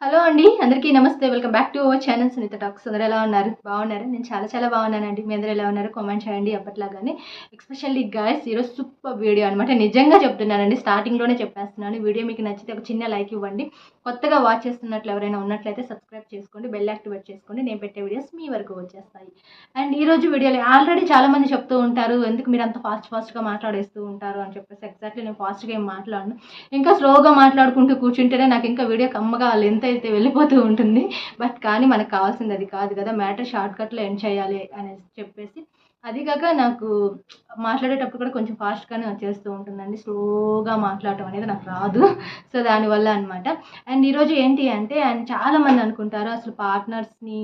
Hello అండి, అందరికీ నమస్తే. Welcome back to our channel Sunitha talks. అందరూ ఎలా ఉన్నారు? బాగున్నారా? నేను చాలా బాగున్నానండి. మీ అందరూ ఎలా ఉన్నారు? కామెంట్ చేయండి. అప్పట్లాగానే ఎస్పెషల్లీ గైస్ ఈరోజు సూపర్ వీడియో అనమాట. నిజంగా చెప్తున్నానండి, స్టార్టింగ్లోనే చెప్పేస్తున్నాను. వీడియో మీకు నచ్చితే ఒక చిన్న లైక్ ఇవ్వండి. కొత్తగా వాచ్ చేస్తున్నట్లు ఎవరైనా ఉన్నట్లయితే సబ్స్క్రైబ్ చేసుకోండి, బెల్ యాక్టివేట్ చేసుకోండి. నేను పెట్టే వీడియోస్ మీ వరకు వచ్చేస్తాయి. అండ్ ఈరోజు వీడియోలో ఆల్రెడీ చాలామంది చెప్తూ ఉంటారు, ఎందుకు మీరు అంత ఫాస్ట్గా మాట్లాడేస్తూ ఉంటారు అని చెప్పేసి. ఎగ్జాక్ట్లీ నేను ఫాస్ట్గా ఏం మాట్లాడను, ఇంకా స్లోగా మాట్లాడుకుంటూ కూర్చుంటేనే నాకు ఇంకా వీడియో కమ్మగా లెంత్ అయితే వెళ్ళిపోతూ ఉంటుంది. బట్ కానీ మనకు కావాల్సింది అది కాదు కదా, మ్యాటర్ షార్ట్కట్లో ఎండ్ చేయాలి అని చెప్పేసి. అది కాక నాకు మాట్లాడేటప్పుడు కూడా కొంచెం ఫాస్ట్గానే వచ్చేస్తూ ఉంటుందండి, స్లోగా మాట్లాడటం అనేది నాకు రాదు. సో దానివల్ల అనమాట. అండ్ ఈరోజు ఏంటి అంటే, అండ్ చాలామంది అనుకుంటారు అసలు పార్ట్నర్స్ని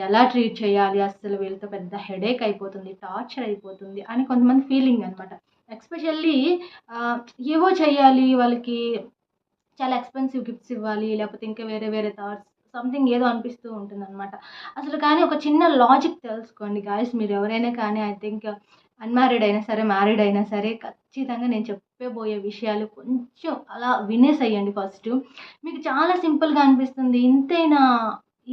ఎలా ట్రీట్ చేయాలి, అసలు వీళ్ళతో పెద్ద హెడేక్ అయిపోతుంది, టార్చర్ అయిపోతుంది అని కొంతమంది ఫీలింగ్ అనమాట. ఎస్పెషల్లీ ఏవో చేయాలి వాళ్ళకి, చాలా ఎక్స్పెన్సివ్ గిఫ్ట్స్ ఇవ్వాలి, లేకపోతే ఇంకా వేరే వేరే థాట్స్ సంథింగ్ ఏదో అనిపిస్తూ ఉంటుందన్నమాట. అసలు కానీ ఒక చిన్న లాజిక్ తెలుసుకోండి గాయస్, మీరు ఎవరైనా కానీ, ఐ థింక్ అన్మ్యారీడ్ అయినా సరే, మ్యారీడ్ అయినా సరే, ఖచ్చితంగా నేను చెప్పబోయే విషయాలు కొంచెం అలా వినేసేయండి ఫస్ట్. మీకు చాలా సింపుల్గా అనిపిస్తుంది, ఇంతేనా,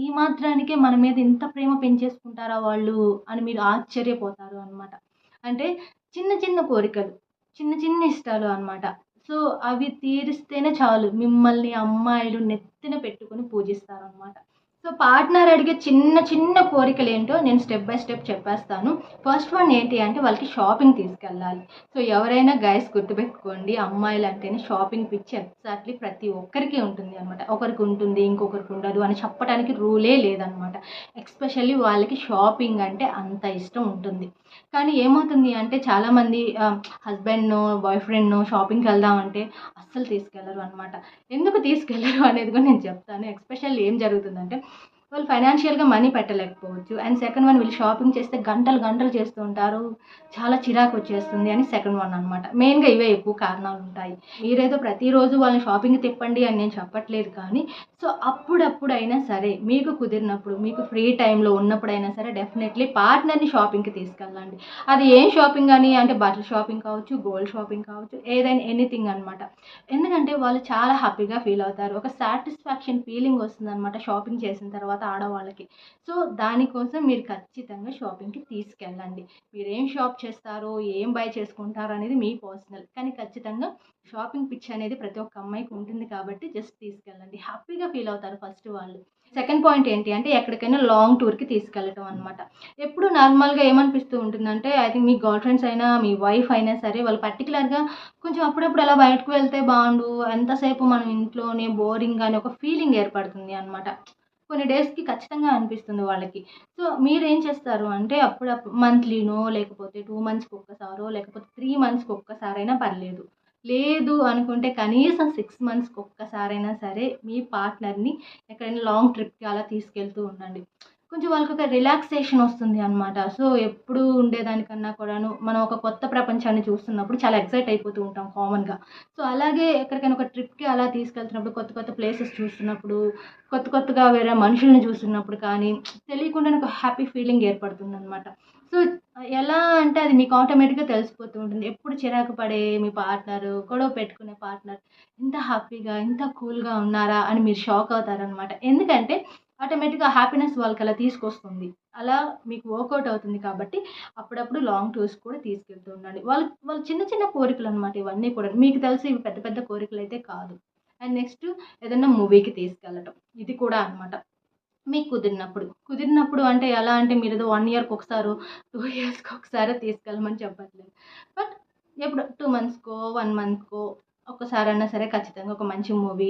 ఈ మాత్రానికే మన మీద ఇంత ప్రేమ పెంచేసుకుంటారా వాళ్ళు అని మీరు ఆశ్చర్యపోతారు అనమాట. అంటే చిన్న చిన్న కోరికలు, చిన్న చిన్న ఇష్టాలు అనమాట. సో అవి తీరిస్తేనే చాలు, మిమ్మల్ని అమ్మాయిలు నెత్తిన పెట్టుకొని పూజిస్తారనమాట. సో పార్ట్నర్ అడిగే చిన్న చిన్న కోరికలు ఏంటో నేను స్టెప్ బై స్టెప్ చెప్పేస్తాను. ఫస్ట్ వన్ ఏంటి అంటే, వాళ్ళకి షాపింగ్ తీసుకెళ్ళాలి. సో ఎవరైనా గైస్ గుర్తుపెట్టుకోండి, అమ్మాయిలు అంటేనే షాపింగ్ పిచ్చి ఎగ్జాక్ట్లీ ప్రతి ఒక్కరికి ఉంటుంది అనమాట. ఒకరికి ఉంటుంది, ఇంకొకరికి ఉండదు అని చెప్పడానికి రూలే లేదనమాట. ఎస్పెషల్లీ వాళ్ళకి షాపింగ్ అంటే అంత ఇష్టం ఉంటుంది. కానీ ఏమవుతుంది అంటే, చాలామంది హస్బెండ్నో బాయ్ ఫ్రెండ్నో షాపింగ్కి వెళ్దామంటే అస్సలు తీసుకెళ్లరు అనమాట. ఎందుకు తీసుకెళ్లరు అనేది కూడా నేను చెప్తాను. ఎస్పెషల్లీ ఏం జరుగుతుందంటే, వాళ్ళు ఫైనాన్షియల్గా మనీ పెట్టలేకపోవచ్చు. అండ్ సెకండ్ వన్, వీళ్ళు షాపింగ్ చేస్తే గంటలు గంటలు చేస్తూ ఉంటారు, చాలా చిరాకు వచ్చేస్తుంది అని సెకండ్ వన్ అనమాట. మెయిన్గా ఇవే ఎక్కువ కారణాలు ఉంటాయి. మీరేదో ప్రతిరోజు వాళ్ళని షాపింగ్ తిప్పండి అని నేను చెప్పట్లేదు, కానీ సో అప్పుడప్పుడైనా సరే, మీకు కుదిరినప్పుడు, మీకు ఫ్రీ టైంలో ఉన్నప్పుడైనా సరే డెఫినెట్లీ పార్ట్నర్ని షాపింగ్కి తీసుకెళ్ళండి. అది ఏం షాపింగ్ అని అంటే, బట్టల షాపింగ్ కావచ్చు, గోల్డ్ షాపింగ్ కావచ్చు, ఏదైనా ఎనీథింగ్ అనమాట. ఎందుకంటే వాళ్ళు చాలా హ్యాపీగా ఫీల్ అవుతారు, ఒక సాటిస్ఫాక్షన్ ఫీలింగ్ వస్తుంది అనమాట షాపింగ్ చేసిన తర్వాత ఆడవాళ్ళకి. సో దానికోసం మీరు ఖచ్చితంగా షాపింగ్కి తీసుకెళ్ళండి. మీరేం షాప్ చేస్తారో, ఏం బై చేసుకుంటారో అనేది మీ పర్సనల్, కానీ ఖచ్చితంగా షాపింగ్ పిచ్ అనేది ప్రతి ఒక్క అమ్మాయికి ఉంటుంది కాబట్టి జస్ట్ తీసుకెళ్ళండి, హ్యాపీగా ఫీల్ అవుతారు ఫస్ట్ వాళ్ళు. సెకండ్ పాయింట్ ఏంటి అంటే, ఎక్కడికైనా లాంగ్ టూర్కి తీసుకెళ్ళటం అనమాట. ఎప్పుడు నార్మల్గా ఏమనిపిస్తూ ఉంటుందంటే, I think me girl friends అయినా, మీ వైఫ్ అయినా సరే, వాళ్ళు పర్టికులర్గా కొంచెం అప్పుడప్పుడు అలా బయటకు వెళ్తే బాగుండు, ఎంతసేపు మనం ఇంట్లోనే బోరింగ్ అని ఒక ఫీలింగ్ ఏర్పడుతుంది అనమాట. కొన్ని డేస్కి ఖచ్చితంగా అనిపిస్తుంది వాళ్ళకి. సో మీరేం చేస్తారు అంటే, అప్పుడప్పుడు మంత్లీనో, లేకపోతే 2 మంత్స్కి ఒక్కసారో, లేకపోతే 3 మంత్స్కి ఒక్కసారైనా పర్లేదు, లేదు అనుకుంటే కనీసం 6 మంత్స్కి ఒక్కసారైనా సరే మీ పార్ట్నర్ని ఎక్కడైనా లాంగ్ ట్రిప్కి అలా తీసుకెళ్తూ ఉండండి. కొంచెం వాళ్ళకి ఒక రిలాక్సేషన్ వస్తుంది అనమాట. సో ఎప్పుడు ఉండేదానికన్నా కూడాను మనం ఒక కొత్త ప్రపంచాన్ని చూస్తున్నప్పుడు చాలా ఎక్సైట్ అయిపోతూ ఉంటాం కామన్గా. సో అలాగే ఎక్కడికైనా ఒక ట్రిప్కి అలా తీసుకెళ్తున్నప్పుడు, కొత్త కొత్త ప్లేసెస్ చూస్తున్నప్పుడు, కొత్త కొత్తగా వేరే మనుషుల్ని చూస్తున్నప్పుడు కానీ తెలియకుండానే ఒక హ్యాపీ ఫీలింగ్ ఏర్పడుతుంది అనమాట. సో ఎలా అంటే, అది మీకు ఆటోమేటిక్గా తెలిసిపోతూ ఉంటుంది. ఎప్పుడు చిరాకు పడే మీ పార్ట్నర్, గొడవ పెట్టుకునే పార్ట్నర్ ఇంత హ్యాపీగా, ఇంత కూల్గా ఉన్నారా అని మీరు షాక్ అవుతారనమాట. ఎందుకంటే ఆటోమేటిక్గా హ్యాపీనెస్ వాళ్ళకి అలా తీసుకొస్తుంది. అలా మీకు వర్కౌట్ అవుతుంది కాబట్టి అప్పుడప్పుడు లాంగ్ టూర్స్ కూడా తీసుకెళ్తూ ఉండండి. వాళ్ళు చిన్న చిన్న కోరికలు అనమాట ఇవన్నీ కూడా. మీకు తెలిసి ఇవి పెద్ద పెద్ద కోరికలు అయితే కాదు. అండ్ నెక్స్ట్, ఏదైనా మూవీకి తీసుకెళ్ళటం, ఇది కూడా అనమాట. మీకు కుదిరినప్పుడు అంటే ఎలా అంటే, మీరు ఏదో 1 ఇయర్‌కి ఒకసారో, 2 ఇయర్స్‌కి ఒకసారో తీసుకెళ్ళమని చెప్పట్లేదు. బట్ ఎప్పుడో 2 మంత్స్‌కో, 1 మంత్‌కో ఒక్కసారన్నా సరే ఖచ్చితంగా ఒక మంచి మూవీ,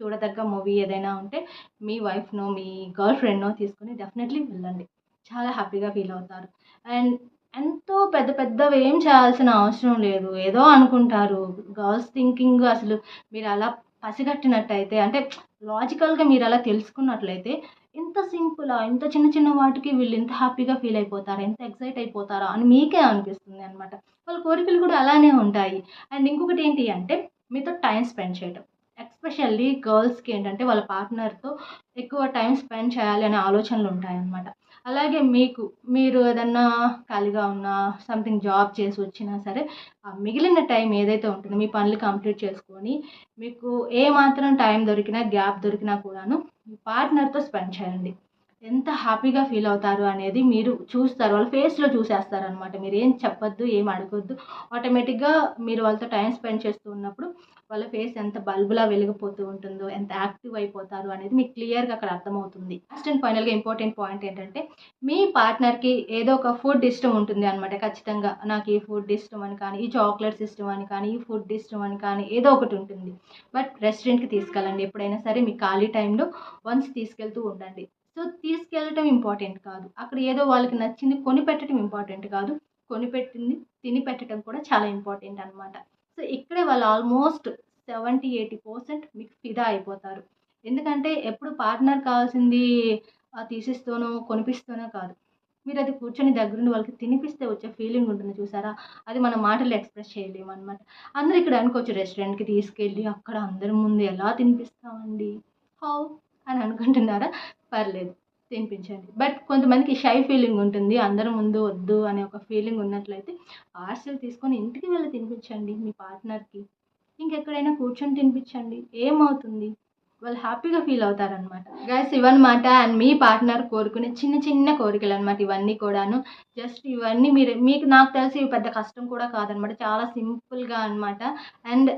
చూడదగ్గ మూవీ ఏదైనా ఉంటే మీ వైఫ్‌నో, మీ గర్ల్ ఫ్రెండ్‌నో తీసుకొని డెఫినెట్‌లీ వెళ్ళండి. చాలా హ్యాపీగా ఫీల్ అవుతారు. అండ్ ఎంతో పెద్ద పెద్దవి ఏం చేయాల్సిన అవసరం లేదు. ఏదో అనుకుంటారు. గర్ల్స్ థింకింగ్ అసలు మీరు అలా పసిగట్టినట్టయితే, అంటే లాజికల్‌గా మీరు అలా తెలుసుకున్నట్లయితే, ఇంత సింపులా, ఇంత చిన్న చిన్న వాటికి వీళ్ళు ఇంత హ్యాపీగా ఫీల్ అయిపోతారా, ఇంత ఎక్సైట్ అయిపోతారా అని మీకే అనిపిస్తుంది అనమాట. వాళ్ళ కోరికలు కూడా అలానే ఉంటాయి. అండ్ ఇంకొకటి ఏంటి అంటే, మీతో టైం స్పెండ్ చేయడం. ఎస్పెషల్లీ గర్ల్స్‌కి ఏంటంటే వాళ్ళ పార్ట్నర్‌తో ఎక్కువ టైం స్పెండ్ చేయాలి అనే ఆలోచనలు ఉంటాయన్నమాట. అలాగే మీరు ఏదన్నా ఖాళీగా ఉన్నా, సంథింగ్ జాబ్ చేసి వచ్చినా సరే, ఆ మిగిలిన టైం ఏదైతే ఉంటుందో మీ పనులు కంప్లీట్ చేసుకొని, మీకు ఏ మాత్రం టైం దొరికినా, గ్యాప్ దొరికినా కూడాను మీ పార్ట్నర్‌తో స్పెండ్ చేయండి. ఎంత హ్యాపీగా ఫీల్ అవుతారు అనేది మీరు చూస్తారు. వాళ్ళ ఫేస్‌లో చూసేస్తారనమాట. మీరేం చెప్పొద్దు, ఏం అడగొద్దు. ఆటోమేటిక్‌గా మీరు వాళ్ళతో టైమ్ స్పెండ్ చేస్తూ ఉన్నప్పుడు వాళ్ళ ఫేస్ ఎంత బల్బులా వెలిగిపోతూ ఉంటుందో, ఎంత యాక్టివ్ అయిపోతారు అనేది మీకు క్లియర్‌గా అక్కడ అర్థమవుతుంది. లాస్ట్ అండ్ ఫైనల్‌గా ఇంపార్టెంట్ పాయింట్ ఏంటంటే, మీ పార్ట్నర్‌కి ఏదో ఒక ఫుడ్ ఇష్టం ఉంటుంది అనమాట ఖచ్చితంగా. నాకు ఈ ఫుడ్ ఇష్టం అని కానీ, ఈ చాక్లెట్స్ ఇష్టం అని కానీ, ఈ ఫుడ్ ఇష్టం అని కానీ ఏదో ఒకటి ఉంటుంది. బట్ రెస్టారెంట్‌కి తీసుకెళ్ళండి. ఎప్పుడైనా సరే మీ ఖాళీ టైంలో వన్స్ తీసుకెళ్తూ ఉండండి. సో, తీసుకెళ్ళటం ఇంపార్టెంట్ కాదు. అక్కడ ఏదో వాళ్ళకి నచ్చింది కొనిపెట్టడం ఇంపార్టెంట్ కాదు. కొనిపెట్టింది తిని పెట్టడం కూడా చాలా ఇంపార్టెంట్ అనమాట. సో, ఇక్కడే వాళ్ళు ఆల్మోస్ట్ 70, 80% మీకు ఫిదా అయిపోతారు. ఎందుకంటే ఎప్పుడు పార్ట్నర్ కావాల్సింది తీసిస్తూనో, కొనిపిస్తూనో కాదు. మీరది కూర్చొని దగ్గరుండి వాళ్ళకి తినిపిస్తే వచ్చే ఫీలింగ్ ఉంటుంది చూసారా? అది మన మాటల్లో ఎక్స్‌ప్రెస్ చేయలేమనమాట. అందరూ ఇక్కడ అనుకోవచ్చు రెస్టారెంట్‌కి తీసుకెళ్ళి అక్కడ అందరి ముందు ఎలా తినిపిస్తామండి? హౌ? అని అనుకుంటున్నారా? పర్లేదు తినిపించండి. బట్ కొంతమందికి షై ఫీలింగ్ ఉంటుంది. అందరి ముందు వద్దు అనే ఒక ఫీలింగ్ ఉన్నట్లయితే పార్సెల్ తీసుకొని ఇంటికి వెళ్లి తినిపించండి మీ పార్ట్నర్‌కి. ఇంకెక్కడైనా కూర్చొని తినిపించండి. ఏమవుతుంది? వాళ్ళు హ్యాపీగా ఫీల్ అవుతారనమాట. గైస్ ఇవన్నమాట అండ్ మీ పార్ట్నర్ కోరుకునే చిన్న చిన్న కోరికలనమాట ఇవన్నీ కూడాను. జస్ట్ ఇవన్నీ మీకు నాకు తెలిసి ఇవి పెద్ద కష్టం కూడా కాదనమాట. చాలా సింపుల్‌గా అనమాట. అండ్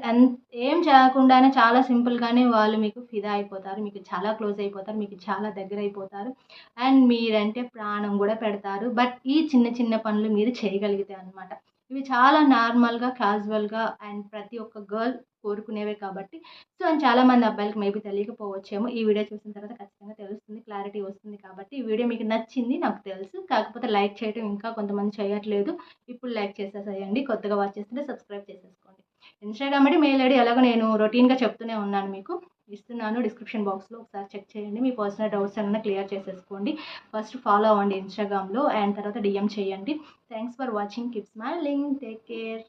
ఏం చేయకుండానే చాలా సింపుల్‌గానే వాళ్ళు మీకు ఫిదా అయిపోతారు. మీకు చాలా క్లోజ్ అయిపోతారు. మీకు చాలా దగ్గరైపోతారు. అండ్ మీరంటే ప్రాణం గూడా పెడతారు. బట్ ఈ చిన్న చిన్న పనులు మీరు చేయగలిగితే అనమాట. ఇవి చాలా నార్మల్‌గా, క్యాజువల్‌గా అండ్ ప్రతి ఒక్క గర్ల్ కోరుకునేవే కాబట్టి సో, అండ్ చాలామంది అబ్బాయిలకి మేబీ తెలియకపోవచ్చేమో. ఈ వీడియో చూసిన తర్వాత ఖచ్చితంగా తెలుస్తుంది. క్లారిటీ వస్తుంది కాబట్టి, ఈ వీడియో మీకు నచ్చింది నాకు తెలుసు. కాకపోతే లైక్ చేయడం ఇంకా కొంతమంది చేయట్లేదు. ఇప్పుడు లైక్ చేసేసేయండి. కొత్తగా వాచ్ చేస్తుంటే సబ్స్క్రైబ్ చేసేసుకోండి. ఇన్‌స్టాగ్రామ్ ఐడీ, మెయిల్ ఐడీ ఎలాగో నేను రొటీన్‌గా చెప్తూనే ఉన్నాను మీకు. ఇస్తున్నాను డిస్క్రిప్షన్ బాక్స్‌లో ఒకసారి చెక్ చేయండి. మీ పర్సనల్ డౌట్స్ ఏమన్నా క్లియర్ చేసేసుకోండి. ఫస్ట్ ఫాలో అవ్వండి ఇన్‌స్టాగ్రామ్‌లో అండ్ తర్వాత డీఎం చేయండి. Thanks for watching. Keep smiling. Take care.